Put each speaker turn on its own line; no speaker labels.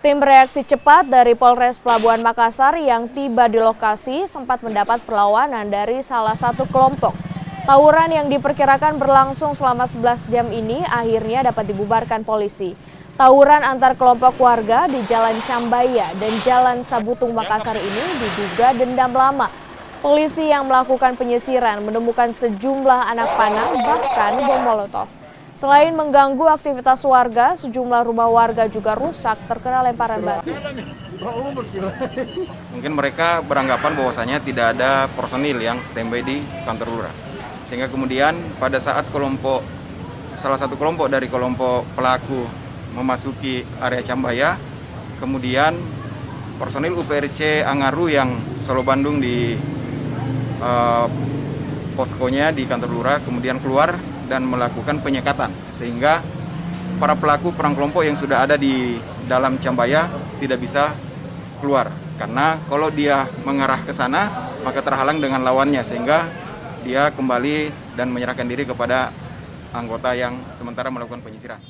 Tim reaksi cepat dari Polres Pelabuhan Makassar yang tiba di lokasi sempat mendapat perlawanan dari salah satu kelompok. Tawuran yang diperkirakan berlangsung selama 11 jam ini akhirnya dapat dibubarkan polisi. Tawuran antar kelompok warga di Jalan Cambaya dan Jalan Sabutung Makassar ini diduga dendam lama. Polisi yang melakukan penyisiran menemukan sejumlah anak panah bahkan bom molotov. Selain mengganggu aktivitas warga, sejumlah rumah warga juga rusak terkena lemparan batu.
Mungkin mereka beranggapan bahwasanya tidak ada personil yang standby di kantor lurah. Sehingga kemudian pada saat salah satu kelompok dari kelompok pelaku memasuki area Cambaya, kemudian personil UPRC Angaru yang Solo Bandung di poskonya di kantor lurah kemudian keluar dan melakukan penyekatan, sehingga para pelaku perang kelompok yang sudah ada di dalam Cambaya tidak bisa keluar. Karena kalau dia mengarah ke sana, maka terhalang dengan lawannya, sehingga dia kembali dan menyerahkan diri kepada anggota yang sementara melakukan penyisiran.